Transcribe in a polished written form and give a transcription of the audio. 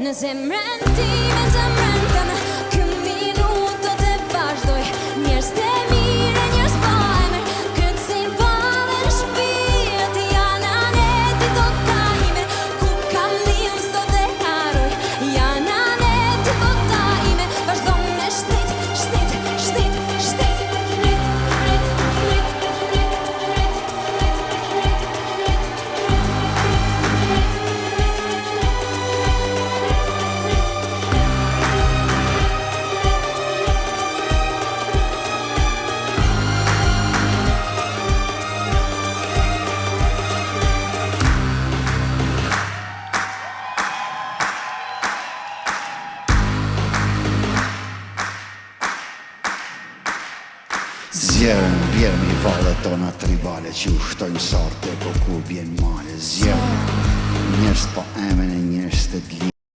në zemrën time, zemrën tëme. Ky minutë do të vazhdoj, njerëz të mirë, njerëz pa emër, këtë si vale në shpirt, janë anetit do t'ime, ku kam liu s'do të haroj, janë anetit do t'ime, vazhdo me shtit, shtit, shtit, shtit, rrit, rrit, rrit, rrit, Zjerën vjerën i valet tona tribale që ushtojnë sarte po ku bjen male. Zjerën njerëz pa emën e njerëz të